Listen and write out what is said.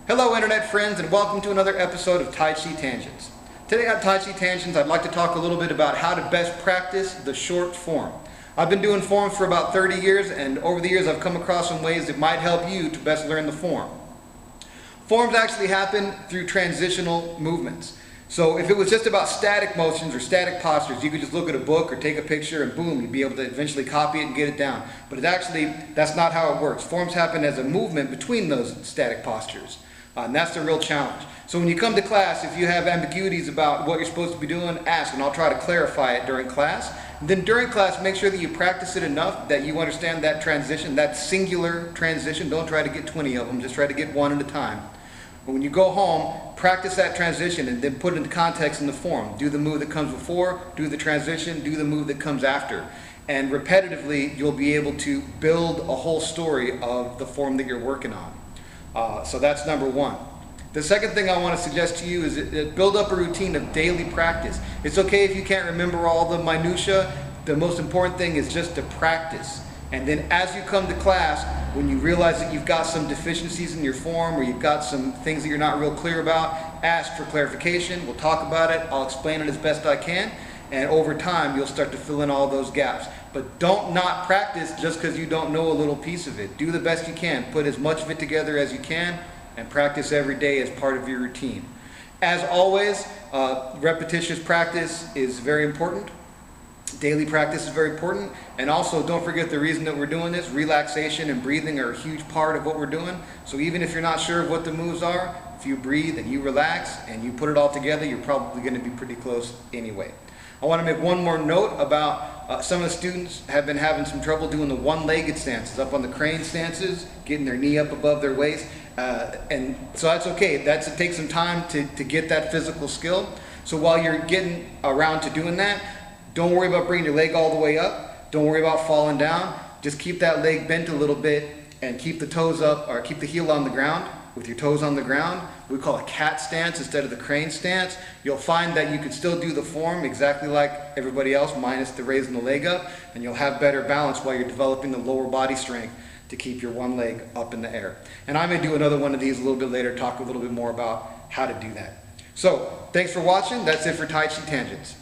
Hello internet friends, and welcome to another episode of Tai Chi Tangents. Today on Tai Chi Tangents I'd like to talk a little bit about how to best practice the short form. I've been doing forms for about 30 years, and over the years I've come across some ways that might help you to best learn the form. Forms actually happen through transitional movements. So if it was just about static motions or static postures, you could just look at a book or take a picture and boom, you'd be able to eventually copy it and get it down. But that's not how it works. Forms happen as a movement between those static postures. And that's the real challenge. So when you come to class, if you have ambiguities about what you're supposed to be doing, ask, and I'll try to clarify it during class. And then during class, make sure that you practice it enough that you understand that transition, that singular transition. Don't try to get 20 of them, just try to get one at a time. But when you go home, practice that transition and then put it into context in the form. Do the move that comes before, do the transition, do the move that comes after. And repetitively, you'll be able to build a whole story of the form that you're working on. So that's number one. The second thing I want to suggest to you is build up a routine of daily practice. It's okay if you can't remember all the minutia. The most important thing is just to practice. And then as you come to class, when you realize that you've got some deficiencies in your form or you've got some things that you're not real clear about, ask for clarification. We'll talk about it. I'll explain it as best I can. And over time, you'll start to fill in all those gaps. But don't not practice just because you don't know a little piece of it. Do the best you can. Put as much of it together as you can and practice every day as part of your routine. As always, repetitious practice is very important. Daily practice is very important. And also, don't forget the reason that we're doing this. Relaxation and breathing are a huge part of what we're doing. So even if you're not sure of what the moves are, if you breathe and you relax and you put it all together, you're probably going to be pretty close anyway. I want to make one more note about some of the students have been having some trouble doing the one-legged stances, up on the crane stances, getting their knee up above their waist. And so that's okay. It takes some time to get that physical skill. So while you're getting around to doing that, don't worry about bringing your leg all the way up. Don't worry about falling down. Just keep that leg bent a little bit and keep the toes up, or keep the heel on the ground with your toes on the ground. We call it a cat stance instead of the crane stance. You'll find that you can still do the form exactly like everybody else, minus the raising the leg up, and you'll have better balance while you're developing the lower body strength to keep your one leg up in the air. And I may do another one of these a little bit later, talk a little bit more about how to do that. So, thanks for watching. That's it for Tai Chi Tangents.